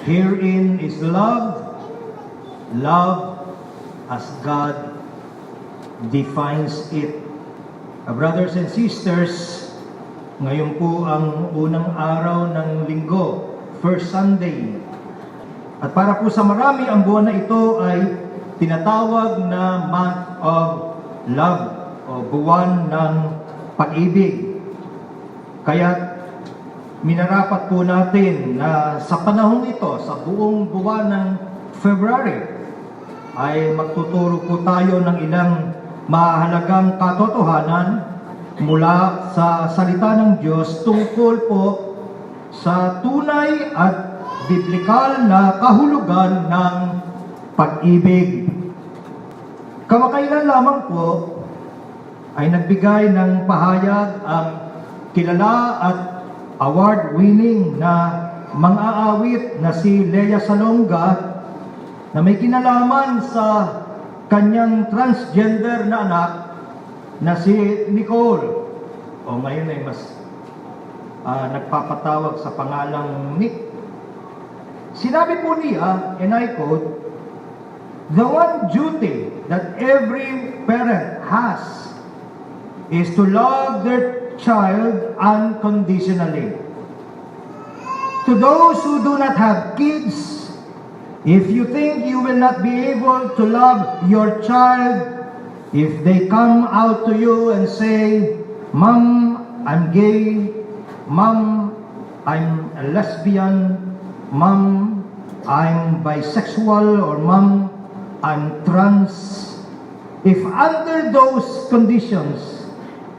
Herein is love, love as God defines it. Brothers and sisters, ngayon po ang unang araw ng linggo, first Sunday. At para po sa marami, ang buwan na ito ay tinatawag na month of love o buwan ng pag-ibig. Kaya minarapat po natin na sa panahong ito, sa buong buwan ng February, ay magtuturo po tayo ng ilang mahalagang katotohanan mula sa salita ng Diyos tungkol po sa tunay at biblikal na kahulugan ng pag-ibig. Kamakailan lamang po ay nagbigay ng pahayag ang kilala at award-winning na mang-aawit na si Lea Salonga na may kinalaman sa kanyang transgender na anak na si Nicole. O ngayon ay mas nagpapatawag sa pangalang Nick. Sinabi po niya, and I quote, "The one duty that every parent has is to love their child unconditionally. To those who do not have kids, if you think you will not be able to love your child, if they come out to you and say, 'Mom, I'm gay. Mom, I'm a lesbian. Mom, I'm bisexual,' or 'Mom, I'm trans,' if under those conditions,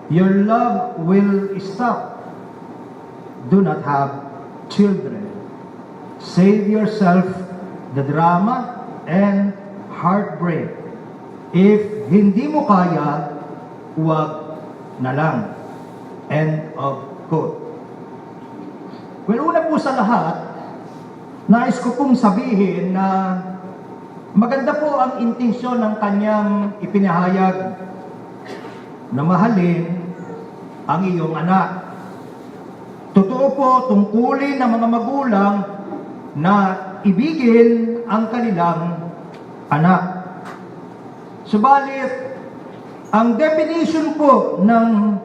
your love will stop, do not have children. Save yourself the drama and heartbreak. If hindi mo kaya, huwag na lang." End of quote. Well, una po sa lahat, nais ko pong sabihin na maganda po ang intensyon ng kanyang ipinahayag na mahalin ang iyong anak. Totoo po tungkulin ng mga magulang na ibigin ang kanilang anak. Subalit, ang definition po ng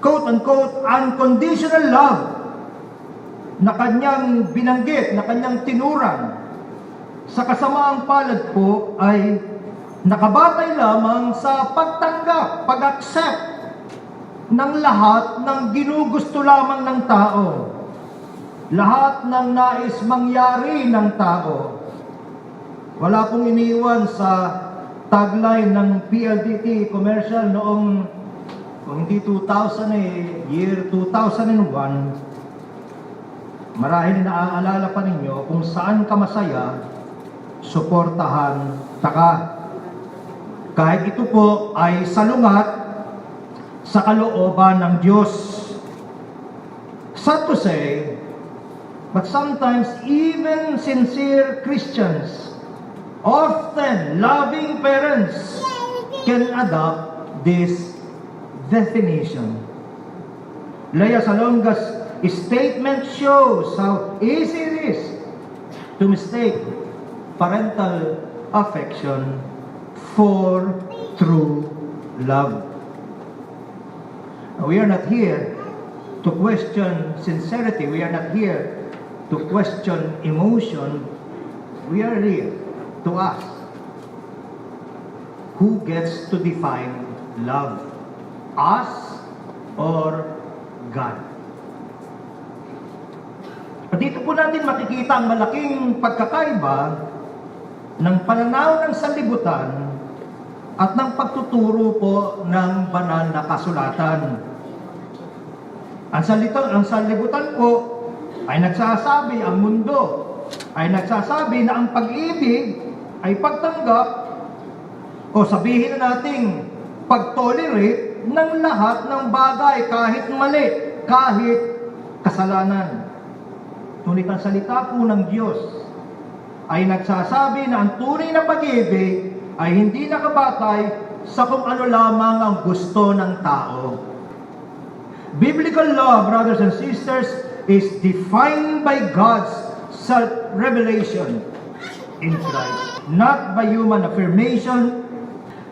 quote-unquote unconditional love na kanyang binanggit, na kanyang tinuran sa kasamaang palad po ay nakabatay lamang sa pagtanggap, pag-accept ng lahat ng ginugusto lamang ng tao. Lahat ng nais mangyari ng tao. Wala pong iniwan sa tagline ng PLDT commercial noong, kung hindi 2000 year 2001, marahil naaalala pa ninyo, kung saan ka masaya, suportahan ka. Kahit ito po ay salungat sa kalooban ng Diyos. Sad to say, but sometimes even sincere Christians, often loving parents, can adopt this definition. Lea Salonga's statement shows how easy it is to mistake parental affection for true love. We are not here to question sincerity. We are not here to question emotion. We are here to ask, who gets to define love? Us or God? At dito po natin makikita ang malaking pagkakaiba ng pananaw ng sanlibutan at ng pagtuturo po ng banal na kasulatan. Ang sanlibutan po ay nagsasabi, ang mundo ay nagsasabi na ang pag-ibig ay pagtanggap o sabihin na nating pag-tolerate ng lahat ng bagay kahit mali, kahit kasalanan. Ngunit ang salita po ng Diyos ay nagsasabi na ang tunay na pag-ibig ay hindi nakabatay sa kung ano lamang ang gusto ng tao. Biblical love, brothers and sisters, is defined by God's self-revelation in Christ, not by human affirmation.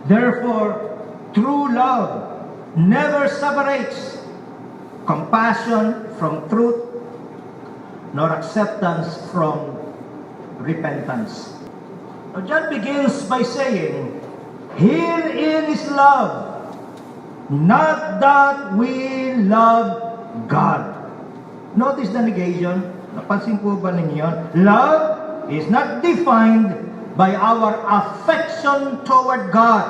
Therefore, true love never separates compassion from truth, nor acceptance from repentance. Now, John begins by saying, "Herein is love, not that we love God." Notice the negation. Napansin po ba ninyo? Love is not defined by our affection toward God.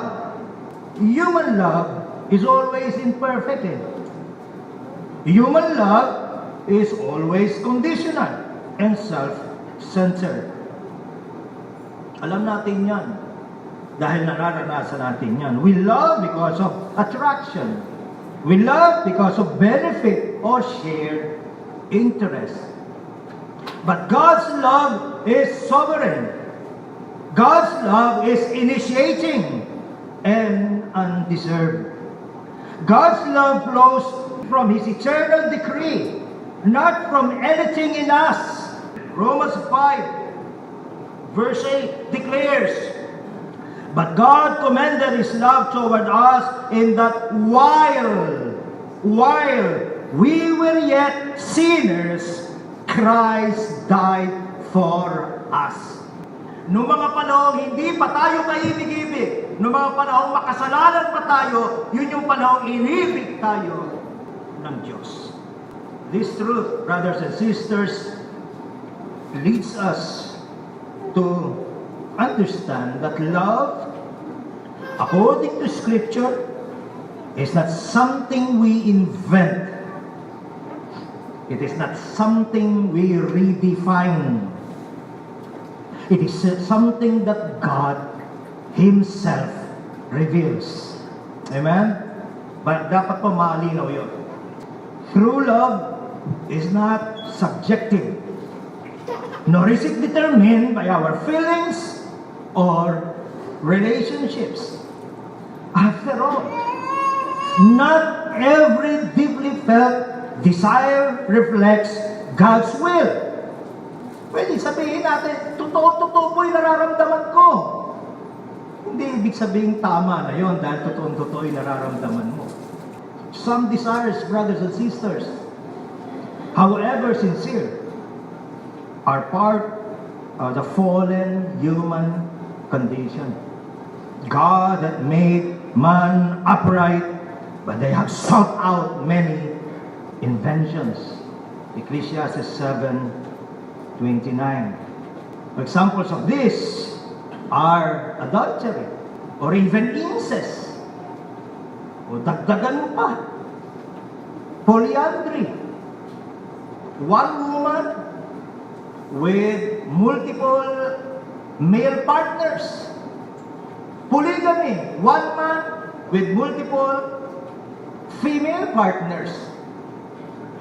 Human love is always imperfect. Human love is always conditional and self-centered. Alam natin yan dahil nararanasan natin yan. We love because of attraction. We love because of benefit or shared interest. But God's love is sovereign. God's love is initiating and undeserved. God's love flows from His eternal decree, not from anything in us. Romans 5, verse 8 declares, "But God commended His love toward us in that while we were yet sinners, Christ died for us." Noong mga panahong hindi pa tayo kaibig-ibig, noong mga panahong makasalanan pa tayo, yun yung panahong inibig tayo ng Diyos. This truth, brothers and sisters, leads us to understand that love, according to Scripture, is not something we invent. It is not something we redefine. It is something that God Himself reveals. Amen? But dapat pa maalinaw yun. True love is not subjective, nor is it determined by our feelings or relationships. After all, not every deeply felt desire reflects God's will. Pwede sabihin natin, totoo po yung nararamdaman ko. Hindi ibig sabihin tama na yun dahil totoo yung nararamdaman mo. Some desires, brothers and sisters, however sincere, are part of the fallen human condition. God had made man upright, but they have sought out many inventions. Ecclesiastes 7:29. Examples of this are adultery or even incest. O dagdagan mo pa, polyandry. One woman with multiple male partners. Polygamy. One man with multiple female partners.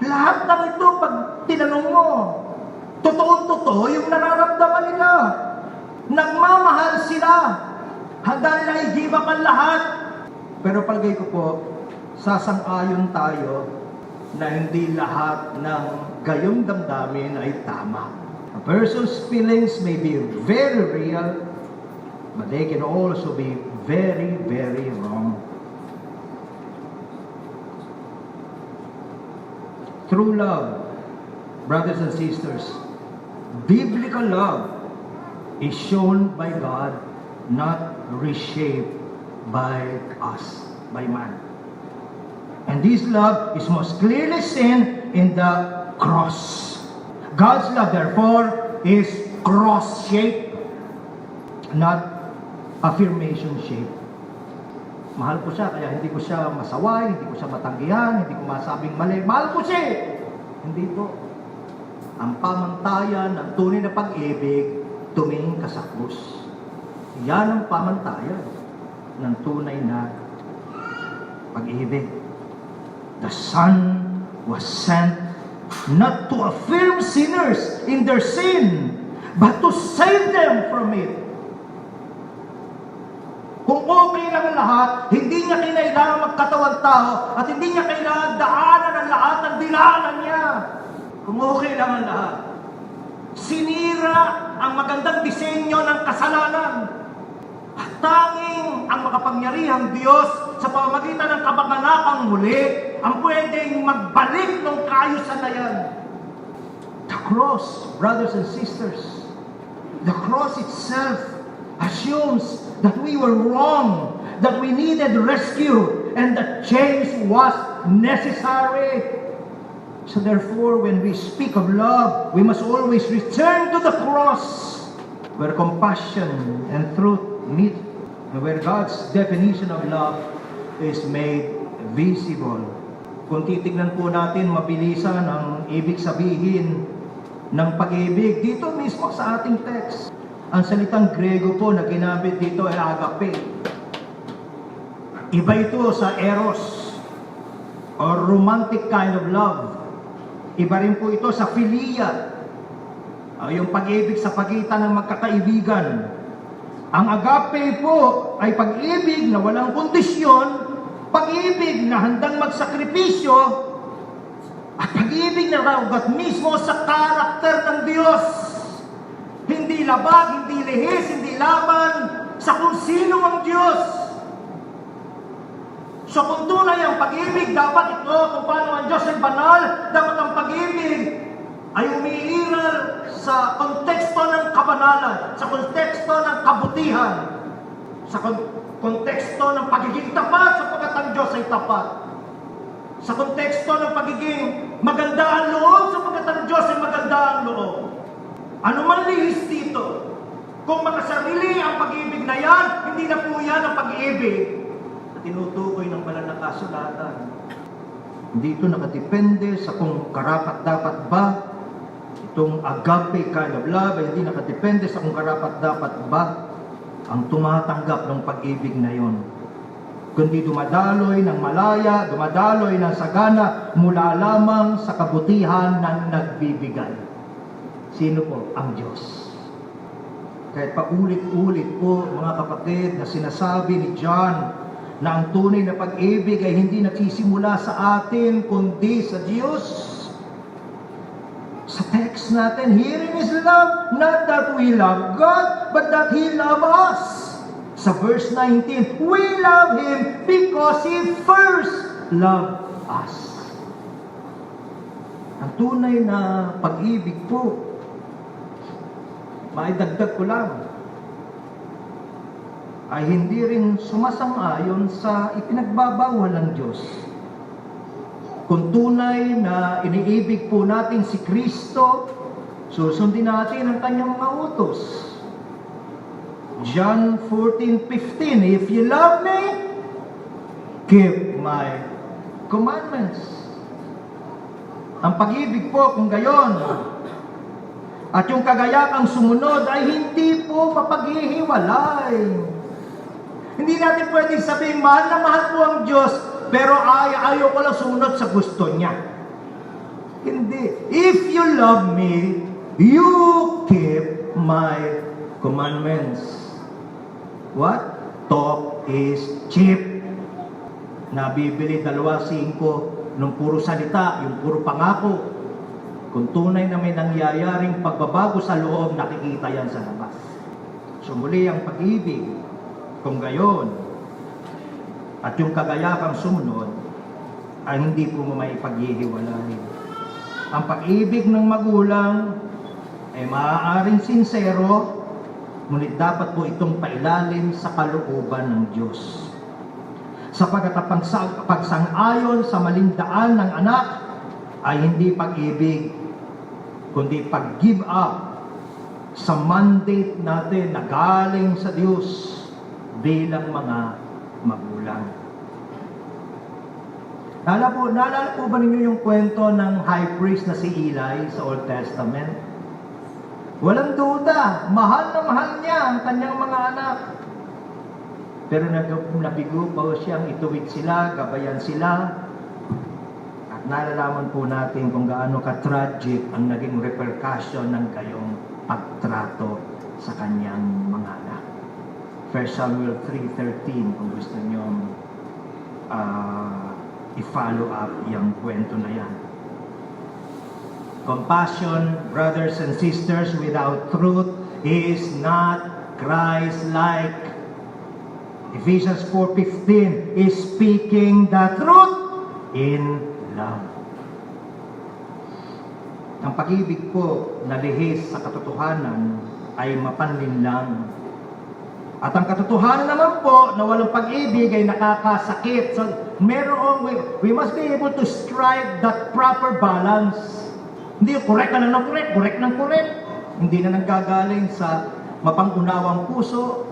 Lahat ng ito, pag tinanong mo, totoo yung nararamdaman nila. Nagmamahal sila. Handa nila i-give up ang lahat. Pero palagay ko po, sasang-ayon tayo na hindi lahat ng gayong damdamin ay tama. A person's feelings may be very real, but they can also be very, very wrong. True love, brothers and sisters, biblical love is shown by God, not reshaped by us, by man. And this love is most clearly seen in the cross. God's love, therefore, is cross-shaped, not affirmation-shaped. Mahal ko siya, kaya hindi ko siya masaway, hindi ko siya matanggihan, hindi ko masabing mali. Mahal ko siya! Hindi po. Ang pamantayan ng tunay na pag-ibig, tumingin ka sa krus. Yan ang pamantayan ng tunay na pag-ibig. The Son was sent not to affirm sinners in their sin, but to save them from it. Kung okay lang ang lahat, hindi niya kailangan magkatawang tao at hindi niya kailangan daanan ang lahat ng dinanan niya. Kung okay lang ang lahat, Sinira ang magandang disenyo ng kasalanan. At tanging ang makapangyarihang Diyos sa pamamagitan ng kabaganakang muli ang pwedeng magbalik ng kaayusan na yan. The cross, brothers and sisters, the cross itself assumes that we were wrong, that we needed rescue, and that change was necessary. So therefore, when we speak of love, we must always return to the cross, where compassion and truth meet, and where God's definition of love is made visible. Kung titignan po natin mabilisan ang ibig sabihin ng pag-ibig dito mismo sa ating text, ang salitang Grego po na ginamit dito ay agape. Iba ito sa eros or romantic kind of love. Iba rin po ito sa philia, yung pag-ibig sa pagitan ng magkakaibigan. Ang agape po ay pag-ibig na walang kondisyon, pag-ibig na handang magsakripisyo, at pag-ibig na raugat mismo sa karakter ng Diyos. Hindi labag, hindi lihis, hindi laban sa kung sino ang Diyos. So kung tunay ang pag-ibig, dapat ito, kung paano ang Diyos ay banal, dapat ang pag-ibig ay umiiral sa konteksto ng kabanalan, sa konteksto ng kabutihan, sa konteksto ng pagiging tapat sapagkat ang Diyos ay tapat, sa konteksto ng pagiging maganda ang loob sapagkat ang Diyos ay maganda ang loob. Ano man lihis dito, kung makasarili ang pag-ibig na yan, hindi na po yan ang pag-ibig na tinutukoy ng banal na kasulatan. Hindi ito nakadepende sa kung karapat-dapat ba itong agape kind of love, ay hindi nakadepende sa kung karapat-dapat ba ang tumatanggap ng pag-ibig na yon. Kundi dumadaloy ng malaya, dumadaloy ng sagana mula lamang sa kabutihan ng nagbibigay. Sino po? Ang Diyos. Kahit paulit-ulit po, mga kapatid, na sinasabi ni John na ang tunay na pag-ibig ay hindi nagsisimula sa atin, kundi sa Diyos. Sa text natin, herein is love, not that we love God, but that He loved us. Sa verse 19, we love Him because He first loved us. Ang tunay na pag-ibig po, maidagdag ko lang, ay hindi rin sumasang-ayon sa ipinagbabawal ng Diyos. Kung tunay na iniibig po natin si Kristo, susundin natin ang kanyang mga utos. John 14:15, if you love me, keep my commandments. Ang pag-ibig po kung gayon, at yung kagayakang sumunod ay hindi po mapaghihiwalay. Hindi natin pwedeng sabihin, mahal na mahal po ang Diyos, pero ayaw ko lang sumunod sa gusto niya. Hindi. If you love me, you keep my commandments. What? Talk is cheap. Nabibili 2.5 nung puro salita, yung puro pangako. Kung tunay na may nangyayaring pagbabago sa loob, nakikita yan sa labas. So muli ang pag-ibig, kung gayon, at yung kagayakang sumunod, ay hindi po maipaghihiwalay. Ang pag-ibig ng magulang ay maaaring sincero, ngunit dapat po itong pailalim sa kalooban ng Diyos. Sapagat ang pagsang-ayon sa malindaan ng anak ay hindi pag-ibig, kundi pag-give up sa mandate natin na galing sa Diyos bilang mga magulang. Naalala po ba ninyo yung kwento ng high priest na si Eli sa Old Testament? Walang duda, mahal na mahal niya ang kanyang mga anak. Pero nabigo pa siyang ituwid sila, gabayan sila. At nalalaman po natin kung gaano ka-tragic ang naging repercussion ng gayong pagtrato sa kanyang mga anak. 1 Samuel 3:13 kung gusto nyo i-follow up yung kwento na yan. Compassion, brothers and sisters, without truth is not Christ-like. Ephesians 4:15 is speaking the truth in love. Ang pag-ibig po na lihis sa katotohanan ay mapanlinlang. At ang katotohanan naman po na walang pag-ibig ay nakakasakit. So, we must be able to strike that proper balance. Hindi correct ka na ng correct ng correct. Hindi na nanggagaling sa mapangunawang puso,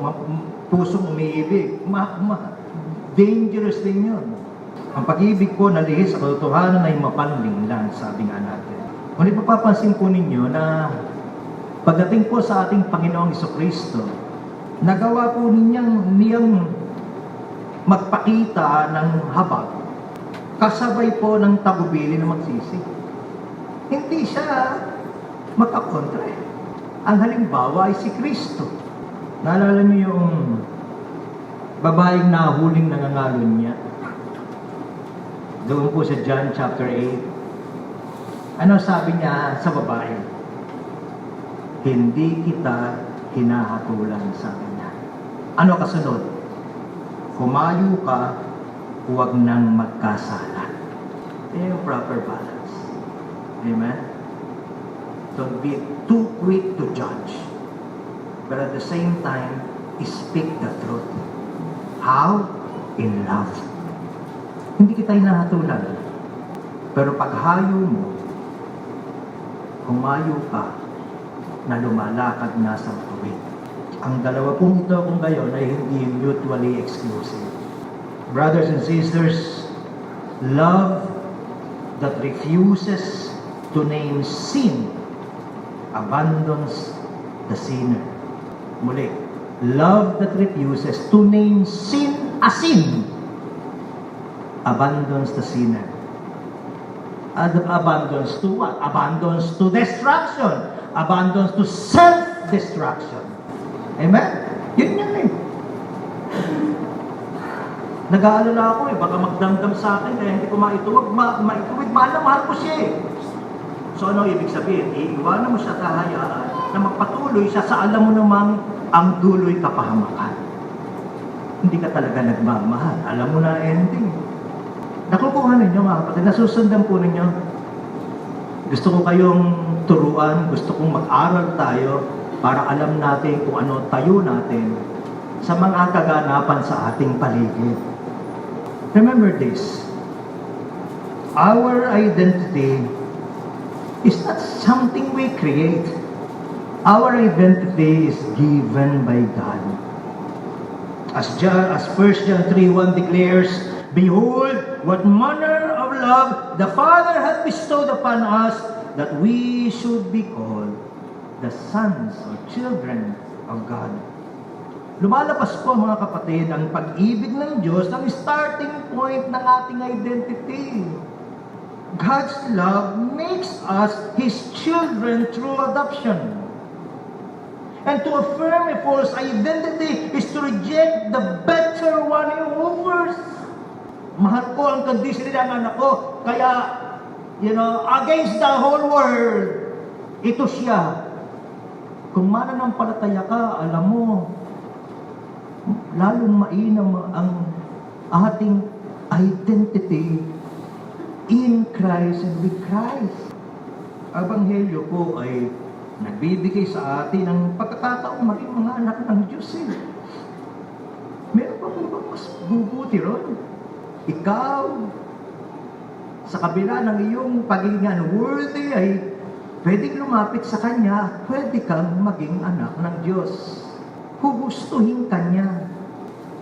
pusong umiibig. Dangerous din yun. Ang pag-ibig po na lihis sa katotohanan ay mapanlinlang, sabi nga natin. Ngunit mapapansin po ninyo na pagdating po sa ating Panginoong Jesucristo, nagawa po niyang magpakita ng habag, kasabay po ng tagubili na magsisi. Hindi siya makakontra. Ang halimbawa ay si Kristo. Naalala niyo yung babaeng nahuling nangangalon niya? Doon po sa John chapter 8. Ano sabi niya sa babae? Hindi kita hinahatulan, sabi niya. Ano kasunod? Humayo ka, huwag nang magkasala. Yan yung proper balance. Amen? Don't be too quick to judge. But at the same time, speak the truth. How? In love. Hindi kita hinahatulan. Pero paghayo mo, humayo ka na lumalakad na sa tuwid. Ang dalawa pong ito kung gayon ay hindi mutually exclusive. Brothers and sisters, love that refuses to name sin abandons the sinner. Muli, love that refuses to name sin as sin abandons the sinner. Abandons to what? Abandons to destruction. Abandons to self-destruction. Amen? Yun yan eh. Nag-aalala ako eh, baka magdamdam sa akin kaya hindi ko maituwid. Mahal na mahal ko siya eh. So ano ibig sabihin? Iiwanan mo siya kahayaan na magpatuloy siya sa alam mo namang ang dulo'y kapahamakan. Hindi ka talaga nagmamahal. Alam mo na ending. Nakukuha ninyo mga kapatid, nasusundan po ninyo. Gusto ko kayong turuan, gusto kong mag-aral tayo para alam natin kung ano tayo natin sa mga kaganapan sa ating paligid. Remember this, our identity is not something we create. Our identity is given by God. As 1 John 3:1 declares, behold, what manner of love the Father hath bestowed upon us, that we should be called the sons or children of God. Lumalabas po mga kapatid, ang pag-ibig ng Diyos ang starting point ng ating identity. God's love makes us His children through adoption. And to affirm a false identity is to reject the better one He offers. Mahal ko ang kondisyon ng anak ko, kaya, against the whole world, ito siya. Kung mananampalataya ka, alam mo, lalong mainam ang ating identity in Christ and with Christ. Ang Ebanghelyo po ay nagbibigay sa atin ng pagkakataong maging mga anak ng Diyos eh. Meron pa bang mas bubuti ron? Ikaw, sa kabila ng iyong pagiging unworthy ay pwedeng lumapit sa Kanya, pwede kang maging anak ng Diyos. Hugustuhin Kanya.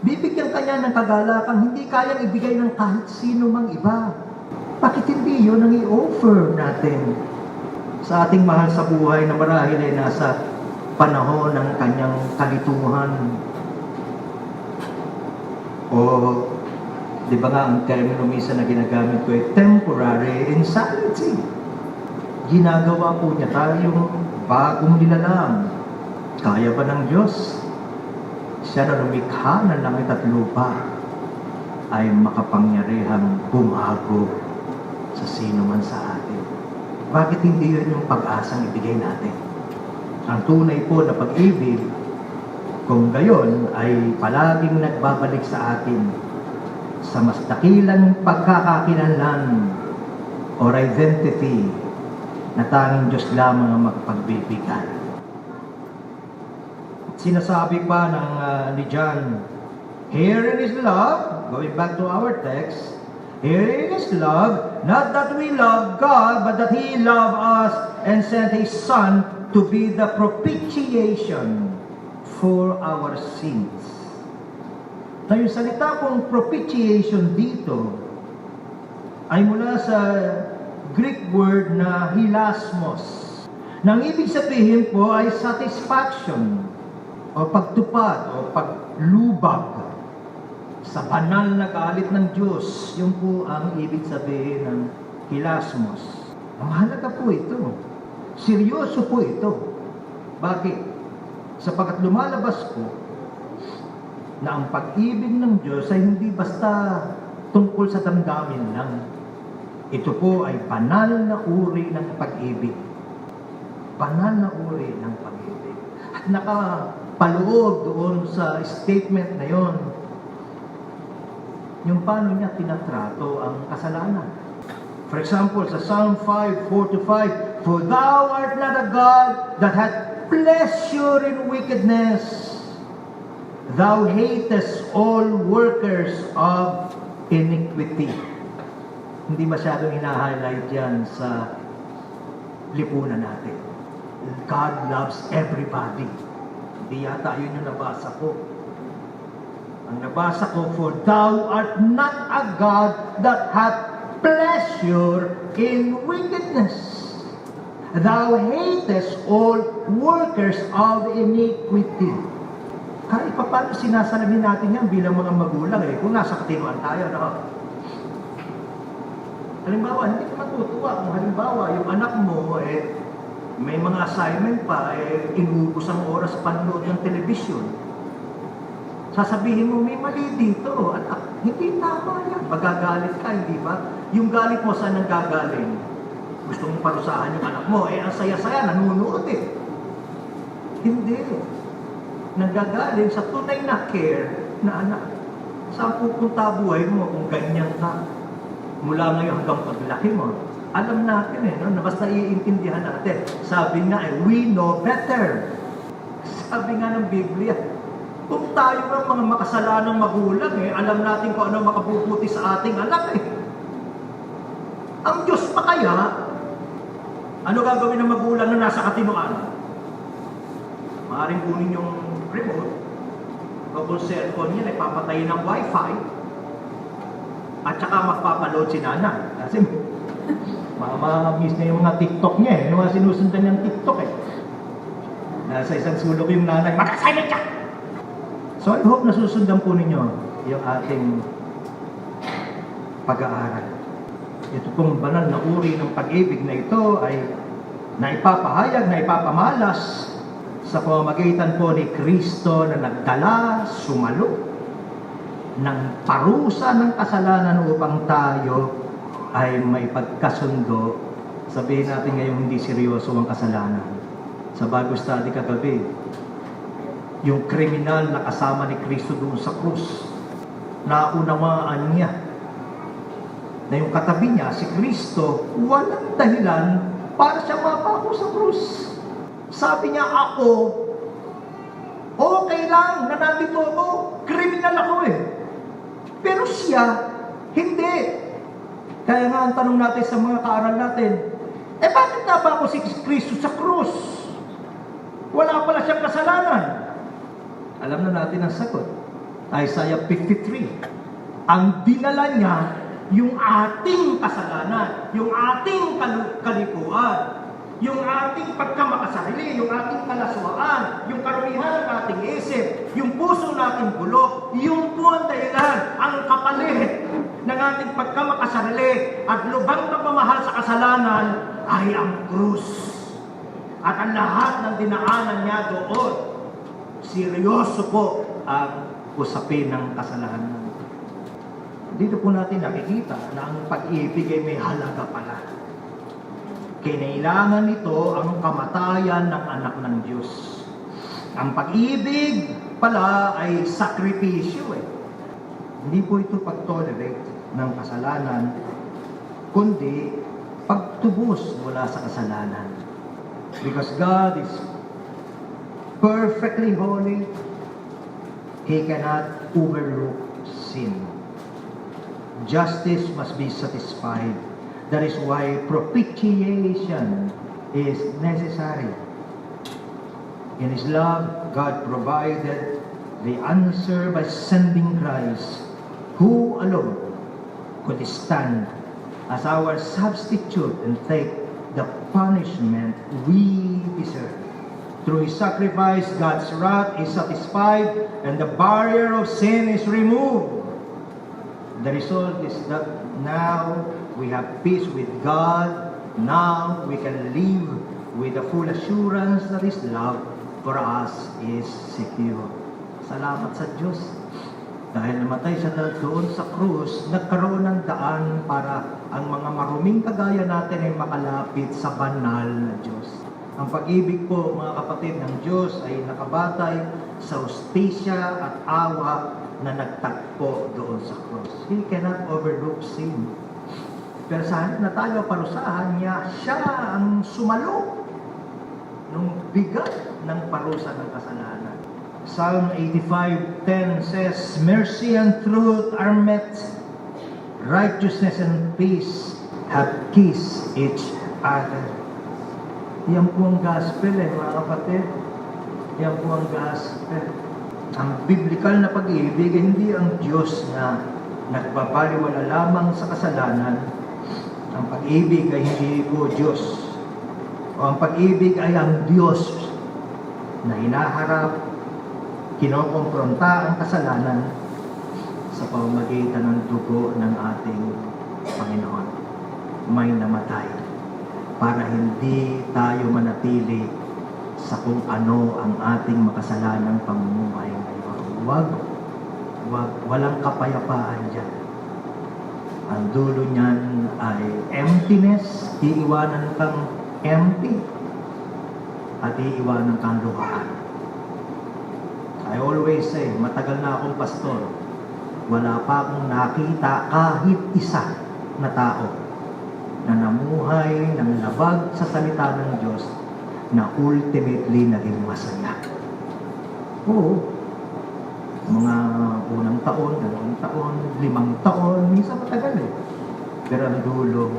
Bibigyan Kanya ng kagalakang hindi kayang ibigay ng kahit sino mang iba. Bakit hindi yun ang i-offer natin sa ating mahal sa buhay na marahil ay nasa panahon ng kanyang kalituhan? O, di ba nga ang termino minsan na ginagamit ko ay temporary insanity. Ginagawa po niya tayong bagong nilalang. Kaya ba ng Diyos? Siya na lumikha ng langit at lupa ay makapangyarihang bumago sa sino man sa atin. bakit hindi yun yung pag-asang ibigay natin? Ang tunay po na pag-ibig, kung gayon, ay palaging nagbabalik sa atin sa mas dakilang pagkakakilanlan or identity na tanging Diyos lamang ang magpagbibigay. Sinasabi pa ng ni John, herein is love, going back to our text, herein is love, not that we love God, but that He loved us and sent His Son to be the propitiation for our sins. Na yung salita pong propitiation dito ay mula sa Greek word na hilasmos. Nang ibig sabihin po ay satisfaction o pagtupad o paglubag sa banal na galit ng Diyos. Yun po ang ibig sabihin ng hilasmos. Mahalaga po ito. Seryoso po ito. Bakit? Sapagkat lumalabas po na ang pag-ibig ng Diyos ay hindi basta tungkol sa damdamin lang. Ito po ay banal na uri ng pag-ibig. Banal na uri ng pag-ibig. At nakapaloob doon sa statement na yon, yung paano niya tinatrato ang kasalanan. For example, sa Psalm 5:4-5, for thou art not a God that hath pleasure in wickedness. Thou hatest all workers of iniquity. Hindi masyadong hina-highlight yan sa lipunan natin. God loves everybody. Hindi yata yun yung nabasa ko. Ang nabasa ko, for thou art not a God that hath pleasure in wickedness. Thou hatest all workers of iniquity. Kahit pa paano sinasalamin natin yan bilang mga magulang kung nasa katinuan tayo, no? Halimbawa, hindi ka matutuwa kung halimbawa yung anak mo may mga assignment pa, inubos ang oras panood ng telebisyon. Sasabihin mo, may mali dito. Anak, hindi tama yan. Magagalit ka, hindi ba? Yung galit mo, saan ang gagaling? Gusto mong parusahan yung anak mo, ang saya-saya, nanunood Hindi. Nanggagaling sa tunay na care na anak. Saan pupunta buhay mo kung ganyan ka? Mula ngayon hanggang paglaki mo. Alam natin no? Na basta iintindihan natin. Sabi nga we know better. Sabi nga ng Biblia, kung tayo ng mga makasalanang magulang alam natin kung ano makabubuti sa ating anak Ang Diyos pa kaya, ano gagawin ng magulang na nasa katinuan? Maaaring kunin yung remote, o kung cellphone niya, papatayin ng wifi, at saka magpapaload si nanay. Kasi mamamiss na yung mga TikTok niya yung mga sinusundan niyang TikTok Nasa isang sulok yung nanay, mag-assignment ka! So I hope nasusundan po ninyo yung ating pag-aaral. Ito pong banal na uri ng pag-ibig na ito ay naipapahayag, naipapamalas sa pamamagitan po ni Kristo na nagdala, sumalo ng parusa ng kasalanan upang tayo ay may pagkasundo. Sabihin natin ngayong hindi seryoso ang kasalanan. Sa Bible study kagabi, yung kriminal na kasama ni Kristo doon sa krus, naunawaan niya na yung katabi niya, si Kristo, walang dahilan para siya mapako sa krus. Sabi niya, ako, okay lang na nandito ako, kriminal ako Pero siya, hindi. Kaya nga ang tanong natin sa mga kaaral natin, bakit nga ba ako si Kristo sa krus? Wala pala siyang kasalanan. Alam na natin ang sagot. Isaiah 53. Ang dinala niya, yung ating kasalanan, yung ating kalikuan, yung ating pagkamakasarili, yung ating kalaswaan, yung karumihan ng ating isip, yung puso nating bulok, yung po ang dahilan, ang kapalit ng ating pagkamakasarili at lubang pagmamahal sa kasalanan ay ang krus. At ang lahat ng dinaanan niya doon, seryoso po ang usapin ng kasalanan. Dito po natin nakikita na ang pag-ibig ay may halaga pala. Kinailangan nito ang kamatayan ng anak ng Diyos. Ang pag-ibig pala ay sakripisyo eh. Hindi po ito pag-tolerate ng kasalanan, kundi pagtubos mula sa kasalanan. Because God is perfectly holy, He cannot overlook sin. Justice must be satisfied. That is why propitiation is necessary. In His love, God provided the answer by sending Christ, who alone could stand as our substitute and take the punishment we deserve. Through His sacrifice, God's wrath is satisfied and the barrier of sin is removed. The result is that now we have peace with God. Now we can live with the full assurance that His love for us is secure. Salamat sa Diyos. Dahil namatay siya doon sa krus, nagkaroon ng daan para ang mga maruming kagaya natin ay makalapit sa banal na Diyos. Ang pag-ibig po, mga kapatid, ng Diyos ay nakabatay sa hustisya at awa na nagtagpo doon sa krus. He cannot overlook sin. Pero sa halip na tayo parusahan niya, siya ang sumalo nung bigat ng parusa ng kasalanan. Psalm 85:10 says, "Mercy and truth are met, righteousness and peace have kissed each other." Yan po ang gospel mga kapatid. Yan po ang gospel. Ang biblical na pag-ibig, hindi ang Diyos na nagbabaliwala lamang sa kasalanan. Ang pag-ibig ay hindi po Diyos. O ang pag-ibig ay ang Diyos na hinaharap, kinokompronta ang kasalanan sa pamamagitan ng dugo ng ating Panginoon. May namatay para hindi tayo manatili sa kung ano ang ating makasalanang pamumuhay ngayon. Walang kapayapaan dyan. Ang dulo niyan ay emptiness, iiwanan kang empty, at iiwanan kang luhaan. I always say, matagal na akong pastor, wala pa akong nakita kahit isa na tao na namuhay ng labag sa salita ng Diyos na ultimately naging masaya. Oo, mga unang taon, 2 taon, 5 taon, minsan matagal eh. Pero ang dulo,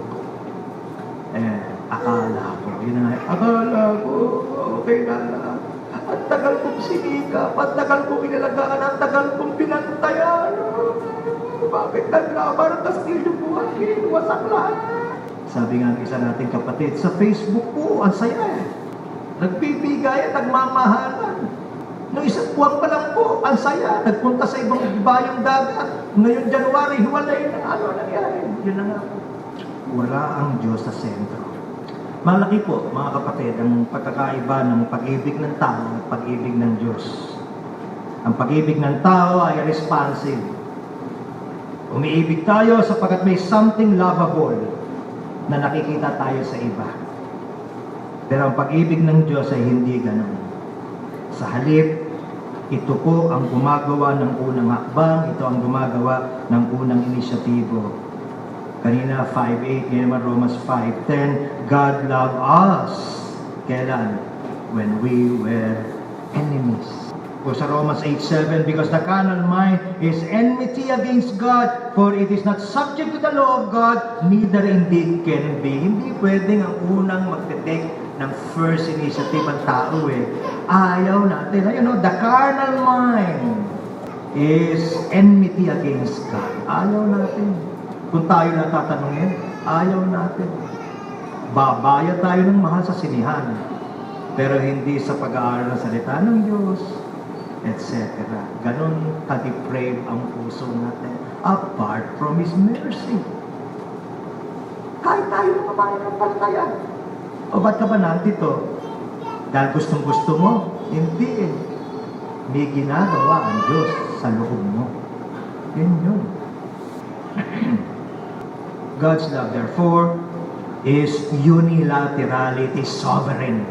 akala ko, okay na lang. Ang tagal kong sinikap, ang tagal kong inalagaan, ang tagal kong pinantayan. Bakit naglaban at still yung buhay, wasak lahat. Sabi nga ng isa nating kapatid, sa Facebook po, ang saya eh. Nagbibigay at nagmamahalan. Noong isang buwan pa lang po, ang saya. Nagpunta sa ibang bayong dagat. Ngayon January, hiwalay na. Ano nangyari? Yun na nga po. Wala ang Diyos sa sentro. Malaki po, mga kapatid, ang pagkakaiba ng pag-ibig ng tao at pag-ibig ng Diyos. Ang pag-ibig ng tao ay responsive. Umiibig tayo sapagkat may something lovable na nakikita tayo sa iba. Pero ang pag-ibig ng Diyos ay hindi ganun. Sa halip, ito po ang gumagawa ng unang hakbang, ito ang gumagawa ng unang inisyatibo. Kanina 5:8, ngayon Romans 5:10, God loved us. Kailan? When we were enemies. O sa Romans 8:7, because the carnal mind is enmity against God, for it is not subject to the law of God, neither indeed can be. Hindi pwedeng ang unang magte-take ng first initiative ang tao eh. Ayaw natin. Ayun, the carnal mind is enmity against God. Ayaw natin. Kung tayo na tatanungin, ayaw natin. Babayad tayo ng mahal sa sinihan, pero hindi sa pag-aaral ng salita ng Diyos, etc. Ganon ka-depraved ang puso natin, apart from His mercy. Kahit tayo na mabayad ng palatayan. O ba't ka ba nandito? Dahil gustong-gusto mo? Hindi eh. May ginagawa ang Diyos sa loob mo. Yun. God's love, therefore, is unilaterality sovereign.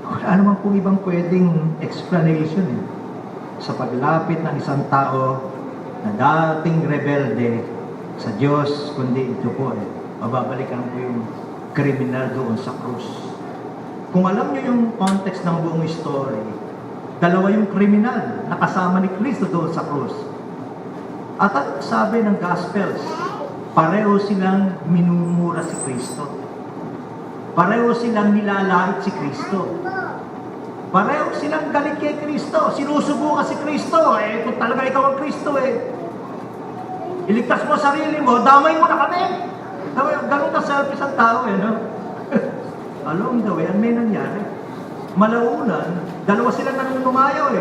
Wala naman pong ibang pwedeng explanation sa paglapit ng isang tao na dating rebelde sa Diyos, kundi ito po mababalikan po yung kriminal doon sa krus. Kung alam niyo yung context ng buong story, dalawa yung kriminal na kasama ni Kristo doon sa krus. At ang sabi ng Gospels, pareho silang minumura si Kristo. Pareho silang nilalait si Kristo. Pareho silang galit kay Kristo. Sinusubo ka si Kristo. Kung talaga ikaw ang Kristo iligtas mo sarili mo, damay mo na kami. Ganun ka selfish ang tao no? Along the way, may nangyari. Malaunan, dalawa silang nanunumayaw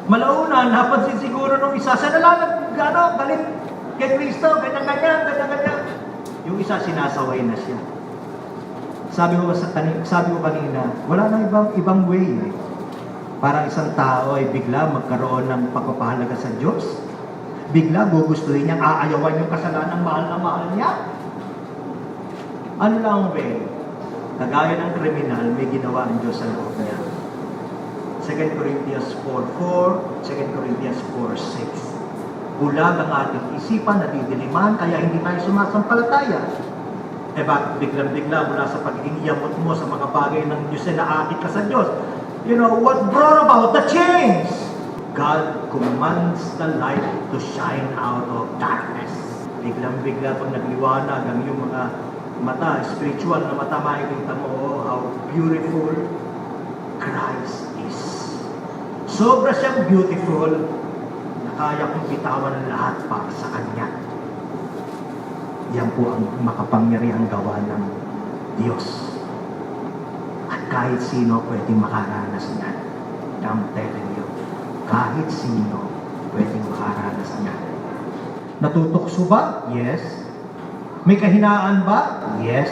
Malaunan, napansin siguro nung isa, siya na lang galit kay Kristo, ganyan. Yung isa, sinasaway na siya. Sabi ko kanina, wala na ibang way para isang tao ay bigla magkaroon ng pagpapahalaga sa Diyos. Bigla gugustuhin niya, aayawan yung kasalanan, mahal na mahal niya. Ano lang ang way? Kagaya ng kriminal, may ginawa ang Diyos sa loob niya. 2 Corinthians 4:4, 2 Corinthians 4:6. Bulag ang ating isipan, nadidiliman, kaya hindi tayo sumasampalataya. Bakit biglang-bigla mula sa pagiging yamot mo sa mga bagay ng Diyos ay naakit ka sa Diyos? You know, what brought about the change? God commands the light to shine out of darkness. Biglang-bigla pag nagliwanag ang iyong mga mata, spiritual na mata, makikita mo how beautiful Christ is. Sobra siyang beautiful na kaya kong bitawan ng lahat para sa Kanya. Yan po ang makapangyarihang gawa ng Diyos. At kahit sino pwedeng makaranas niyan. I'm telling you, kahit sino pwedeng makaranas niyan. Natutukso ba? Yes. May kahinaan ba? Yes.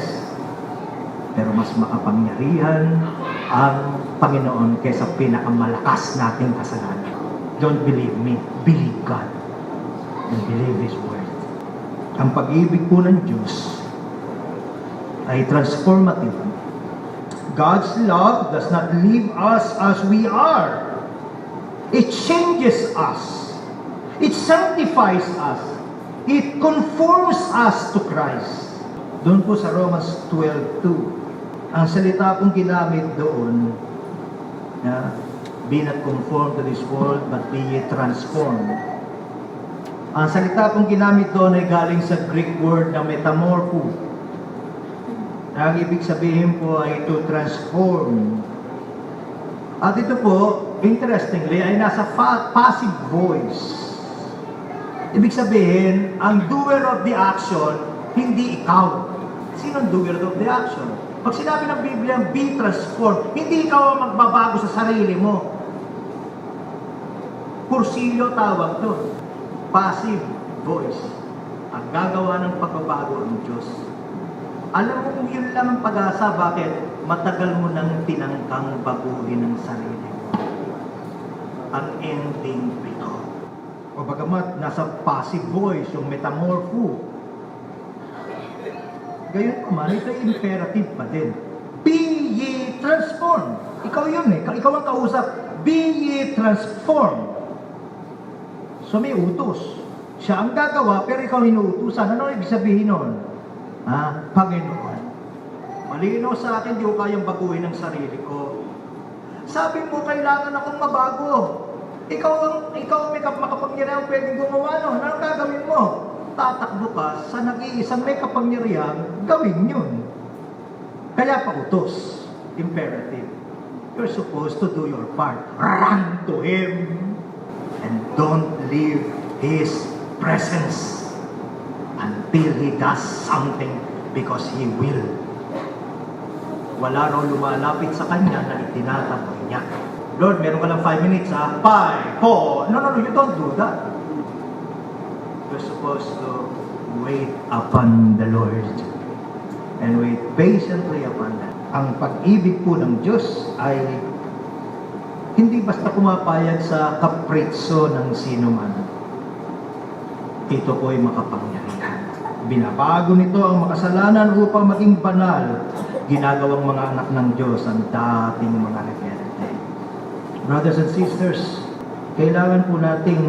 Pero mas makapangyarihan ang Panginoon kaysa pinakamalakas nating kasalanan. Don't believe me. Believe God. And believe His Word. Ang pag-ibig po ng Diyos ay transformative. God's love does not leave us as we are. It changes us. It sanctifies us. It conforms us to Christ. Doon po sa Romans 12:2, ang salita pong ginamit doon, be not conformed to this world, but be ye transformed. Ang salita pong ginamit doon ay galing sa Greek word na metamorpho. Ang ibig sabihin po ay to transform. At ito po, interestingly, ay nasa passive voice. Ibig sabihin, ang doer of the action, hindi ikaw. Sino ang doer of the action? Pag sinabi ng Biblia, be transformed, hindi ikaw ang magbabago sa sarili mo. Kursilyo tawag to. Passive voice. Ang gagawa ng pagbabago ang Diyos. Alam mo kung yun lang ang pag-asa, bakit? Matagal mo nang tinangkang baguhin ang sarili mo. Ang ending ito. O bagamat nasa passive voice, yung metamorpho. Gayon pa man, ito imperative pa din. Be ye transformed. Ikaw yun Ikaw ang kausap. Be ye transformed. So may utos. Siya ang gagawa, pero ikaw inuutusan. Ano ibig sabihin nun? Panginoon, malinaw sa akin, di ko kayang baguhin ang sarili ko. Sabi mo, kailangan akong mabago. Ikaw may makapangyarihan pwedeng gumawa nun. Ano gagawin mo? Tatakbo ka sa nag-iisang may kapangyarihan, gawin yun. Kaya pautos. Imperative. You're supposed to do your part. Run to Him. And don't leave His presence until He does something, because He will. Wala raw lumalapit sa Kanya na itinataboy niya. Lord, meron ka lang 5 minutes 5, 4. No, you don't do that. You're supposed to wait upon the Lord and wait patiently upon that. Ang pag-ibig po ng Diyos ay hindi basta pumapayag sa kapritso ng sino man. Ito po ay makapangyarihan. Binabago nito ang makasalanan upang maging banal. Ginagawang mga anak ng Diyos ang dating mga rebelde. Brothers and sisters, kailangan po nating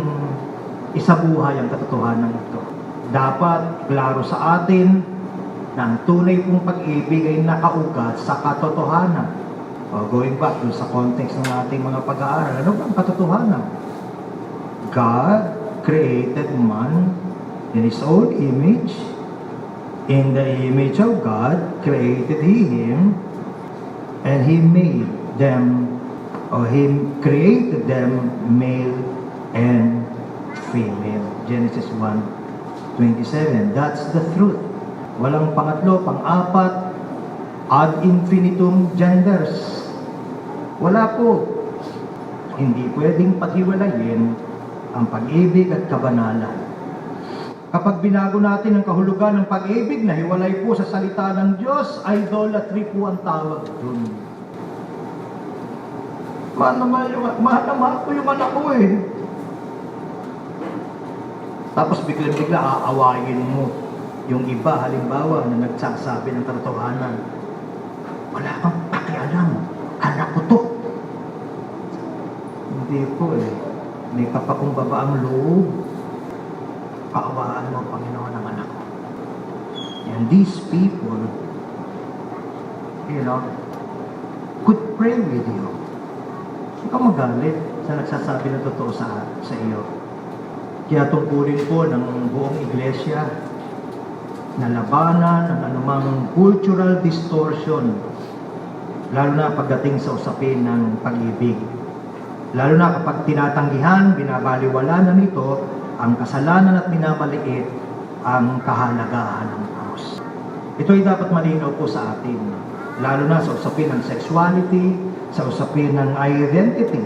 isabuhay ang katotohanan ito. Dapat klaro sa atin na ang tunay pong pag-ibig ay nakaugat sa katotohanan. Going back to sa context ng ating mga pag-aaral, ano ba ang katotohanan? God created man in His own image. In the image of God created He him, and He made them, or He created them male and female. Genesis 1:27. That's the truth. Walang pangatlo, pang-apat, ad infinitum genders. Wala po. Hindi pwedeng paghiwalayin ang pag-ibig at kabanalan. Kapag binago natin ang kahulugan ng pag-ibig na hiwalay po sa salita ng Diyos, idolatry po ang tawag dun. Mahal ko yung anak ko eh. Tapos bigla aawayin mo yung iba, halimbawa, na nagsasabi ng katotohanan. Wala kang pakialam, anak ko to. Hindi po eh. May kapakumbaba ang loob. Paawaan mo, Panginoon, ang anak ko. And these people, could pray with you. Ikaw magalit sa nagsasabi ng totoo sa iyo. Kaya tungkulin po ng buong iglesia na labanan ng anumang cultural distortion, lalo na pagdating sa usapin ng pag-ibig. Lalo na kapag tinatanggihan, binabaliwala na nito ang kasalanan at minamaliit ang kahalagahan ng Diyos. Ito ay dapat malinaw po sa atin, lalo na sa usapin ng sexuality, sa usapin ng identity.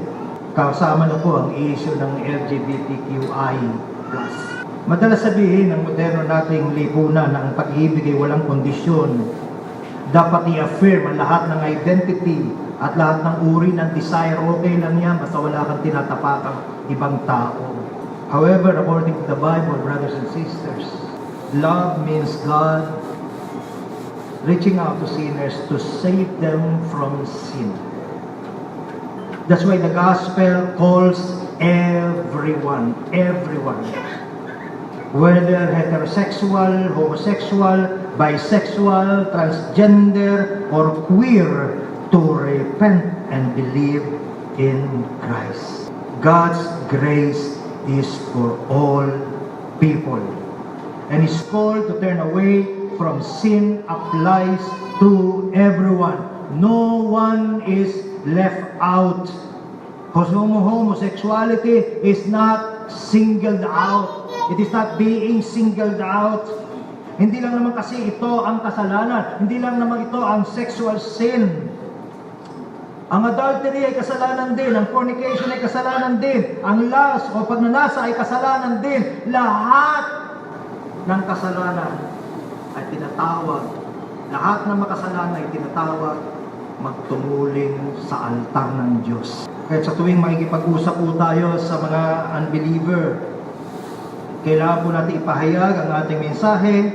Kasama na po ang issue ng LGBTQI+. Madalas sabihin ng moderno nating lipunan na ang pag-ibig ay walang kondisyon. Dapat i-affirm ang lahat ng identity at lahat ng uri ng desire. Okay lang yan, basta wala kang tinatapakang ibang tao. However, according to the Bible, brothers and sisters, love means God reaching out to sinners to save them from sin. That's why the gospel calls everyone, whether heterosexual, homosexual, bisexual, transgender, or queer, to repent and believe in Christ. God's grace is for all people. And His call to turn away from sin applies to everyone. No one is left out. Homosexuality is not singled out. It is not being singled out. Hindi lang naman kasi ito ang kasalanan. Hindi lang naman ito ang sexual sin. Ang adultery ay kasalanan din. Ang fornication ay kasalanan din. Ang lust o pagnanasa ay kasalanan din. Lahat ng kasalanan ay tinatawag. Lahat ng makasalanan ay tinatawag magtumuling sa altar ng Diyos. Kaya sa tuwing makikipag-usap po tayo sa mga unbeliever, kailangan po natin ipahayag ang ating mensahe.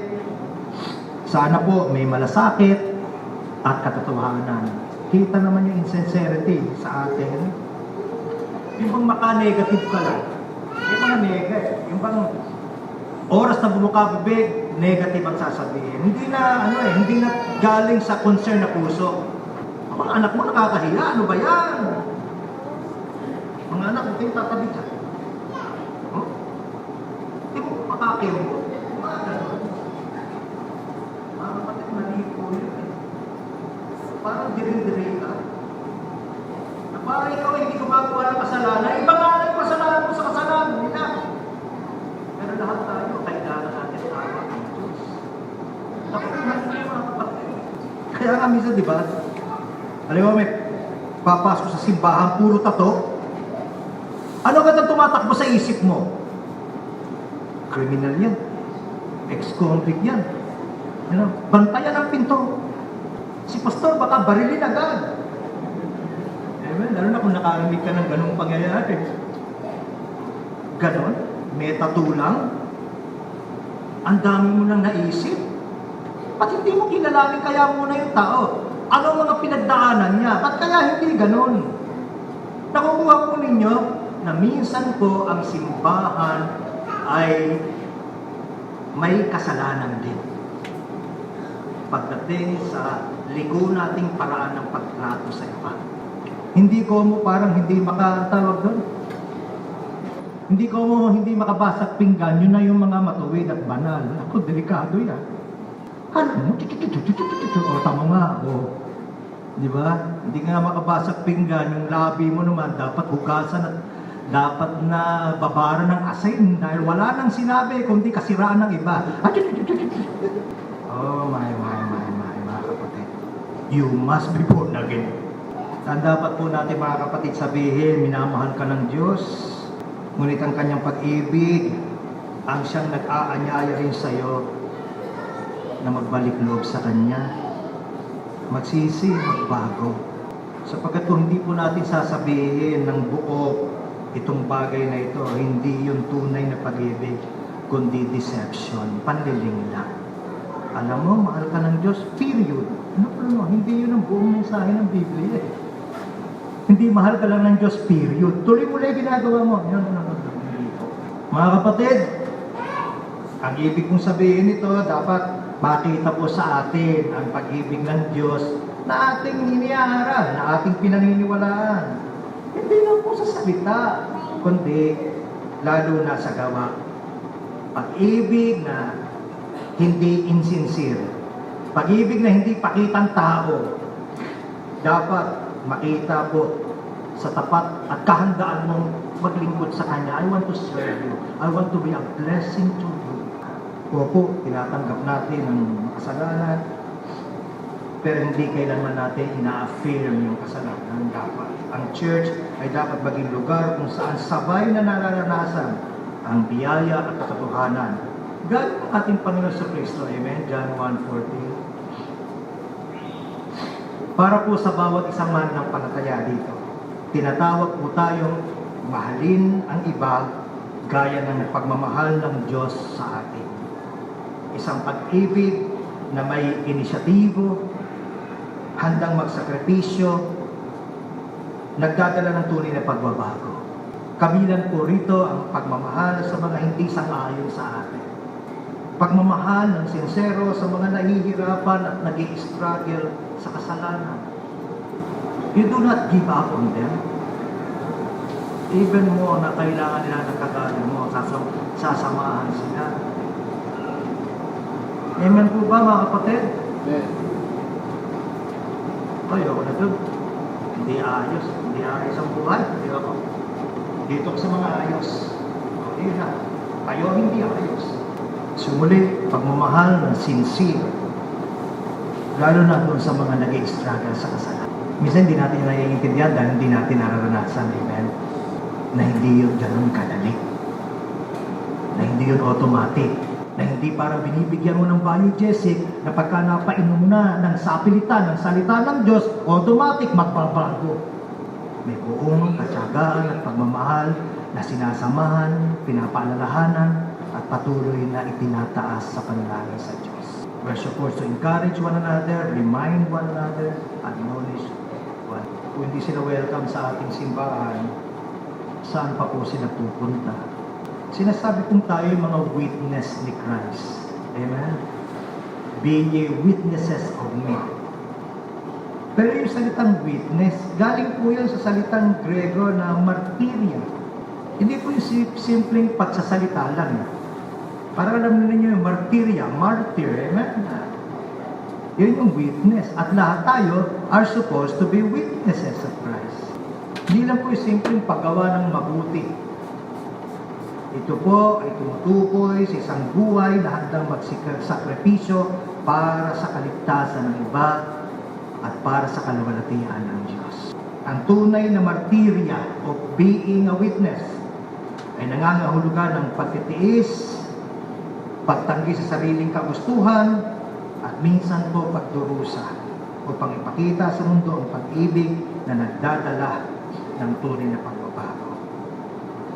Sana po may malasakit at katotohanan. Kita naman yung insincerity sa atin. Yung bang maka-negative ka lang. Yung mga negative. Yung bang oras na bumukabibig, negative ang sasabihin. Hindi na galing sa concern na puso. Ang mga anak mo nakakahiya. Ano ba yan? Mga anak mo, kayo tatabi ka. Oh? Hindi mo makakiyo mo. Kapatid, mali po yun. Parang dirin-dirin ka. Na parang ikaw hindi gumagawa ng kasalanan. Iba nga ang kasalanan mo sa kasalanan nila. Pero lahat tayo, kailangan natin tawag ng Diyos. Kaya nga minsan, di ba? Alam mo, may papasok sa simbahan, puro tato. Ano ka nang tumatakbo sa isip mo? Criminal yan. Ex-convict yan. Bantayan ang pinto. Si pastor baka barilin agad. Lalo na kung nakarinig ka ng ganung pangyayari. Ganon? May tattoo lang? Ang dami mo nang naisip. At hindi mo kilalanin kaya muna yung tao. Ano ang mga pinagdaanan niya? Ba't kaya hindi ganun? Nakukuha po ninyo na minsan po ang simbahan ay may kasalanan din. Pagdating sa ligo nating paraan ng pagtrato sa iba. Hindi ko mo parang hindi makatawag doon. Hindi makabasag pinggan, yun na yung mga matuwid at banal. Ako, delikado yan. Ano? O, tama nga. O, di ba? Hindi nga makabasag pinggan, yung labi mo naman, dapat hugasan at dapat na babaran ng asin dahil wala nang sinabi kundi kasiraan ng iba. Oh, my, mga kapatid. You must be born again. Ang dapat po natin mga kapatid sabihin, minamahal ka ng Diyos, ngunit ang kanyang pag-ibig, ang siyang nag-aanyaya rin sa iyo na magbalik loob sa Kanya, magsisi, magbago. Sapagkat kung hindi po natin sasabihin ng buo itong bagay na ito, hindi yung tunay na pag-ibig, kundi deception, panliling lang. Alam mo, mahal ka ng Diyos, period. Ano, hindi yun ang buong mensahe ng Biblia eh. Hindi mahal ka lang ng Diyos, period. Tuloy mo lang ginagawa mo. Yun. Mga kapatid, ang ibig kong sabihin nito, dapat makita po sa atin ang pag-ibig ng Diyos na ating iniaaral, na ating pinaniniwalaan. Hindi lang po sa salita, kundi lalo na sa gawa. Pag-ibig na hindi insincere. Pag-ibig na hindi pakitang tao. Dapat makita po sa tapat at kahandaan mong maglingkod sa Kanya. I want to serve you. I want to be a blessing to you. Opo, tinatanggap natin ang kasalanan, pero hindi kailanman natin ina-affirm yung kasalanan. Dapat. Ang church ay dapat maging lugar kung saan sabay na nararanasan ang biyaya at katotohanan. Galing ang ating Panginoon sa Kristo. Amen? John 1:14. Para po sa bawat isang man ng panataya dito, tinatawag po tayong mahalin ang iba gaya ng pagmamahal ng Diyos sa atin. Isang pag-ibig na may inisyatibo, handang magsakripisyo, nagdadala ng tunay na pagbabago. Kabilang po rito ang pagmamahal sa mga hindi sang-ayon sa atin. Pagmamahal ng sincero sa mga nahihirapan at nag-i-struggle sa kasalanan. You do not give up on them. Even mo na kailangan nila ng kagaya mo, sasamahan sila. Amen po ba mga kapatid? Amen. Ayoko na doon. Hindi ayos ang buhay. Dito ko sa mga ayos. Hindi na. Kayo hindi ayos. Sumuli, pagmamahal ng sincere. Lalo na doon sa mga nag-i-struggle sa kasalanan. Minsan hindi natin naiintindihan dahil hindi natin nararanasan, amen, na hindi yun ganun kadali. Na hindi yun automatic. Na hindi parang binibigyan mo ng biogesic na pagka napainom na ng sapilitan, ng salita ng Diyos, automatic magbabago. May buong katyagaan at pagmamahal na sinasamahan, pinapaalalahanan, at patuloy na itinataas sa panalangin sa Diyos. We're supposed to encourage one another, remind one another, acknowledge one. Kung hindi sila welcome sa ating simbahan, saan pa po sila pupunta? Sinasabi kong tayo yung mga witness ni Christ. Amen? Be ye witnesses of me. Pero yung salitang witness, galing po yan sa salitang Grego na martyria. Hindi po yung simpleng pagsasalita lang. Para alam ninyo yung martyria, martyr, amen? Yun yung witness. At lahat tayo are supposed to be witnesses of Christ. Hindi lang po yung simpleng paggawa ng mabuti. Ito po ay tumutukoy sa isang buhay na handang magsakripisyo para sa kaligtasan ng iba at para sa kaluwalhatian ng Diyos. Ang tunay na martirya of being a witness ay nangangahulugan ng pagtitiis, pagtanggi sa sariling kagustuhan, at minsan po pagdurusa upang ipakita sa mundo ang pag-ibig na nagdadala ng tunay na pagbabago.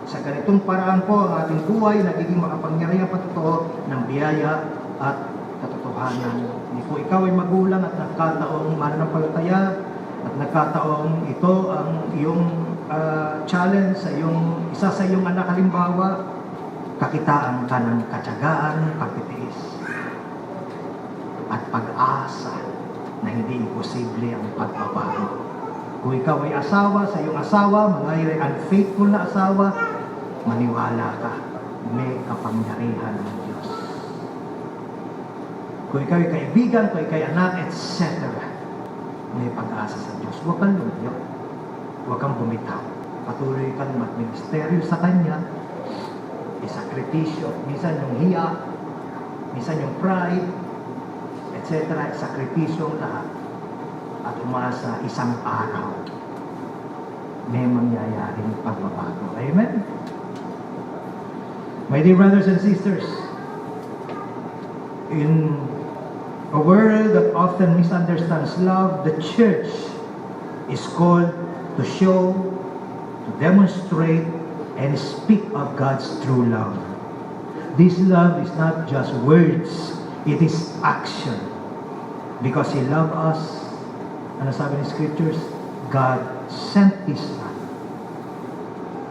Sa ganitong paraan po, ang ating buhay nagiging makapangyarihan patotoo ng biyaya at katotohanan. Hindi po ikaw ay magulang at nagkataong mananampalataya at nagkataong ito ang iyong challenge sa isa sa iyong anak. Halimbawa, kakitaan ka ng katyagaan, pagtitiis at pag-asa na hindi imposible ang pagbabago. Kung ikaw ay asawa, sa iyong asawa, mga unfaithful na asawa, maniwala ka, may kapangyarihan ng Diyos. Kung ikaw ay kaibigan, kung ikaw ay anak, etc., may pag-asa sa Diyos. Huwag kang lumiyo. Huwag kang bumitaw. Patuloy kang magministeryo sa Kanya. Isakripisyo. Minsan yung hiya, minsan yung pride, etc. Sakripisyo ang lahat. At umasa isang araw, may mangyayaring pagbabago. Amen? My dear brothers and sisters, in a world that often misunderstands love, the church is called to show, to demonstrate, and speak of God's true love. This love is not just words, it is action. Because He loved us, ano sabi ng Scriptures? God sent His Son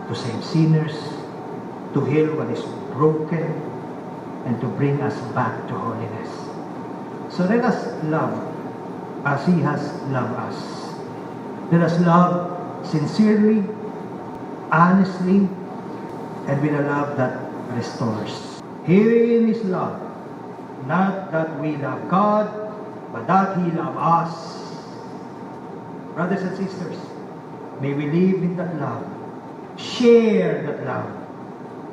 to save sinners, to heal what is broken, and to bring us back to holiness. So let us love as He has loved us. Let us love sincerely, honestly, and with a love that restores. Herein is love, not that we love God, but that He loved us. Brothers and sisters, may we live in that love, share that love,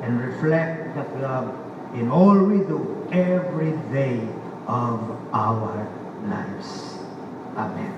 and reflect that love in all we do every day of our lives. Amen.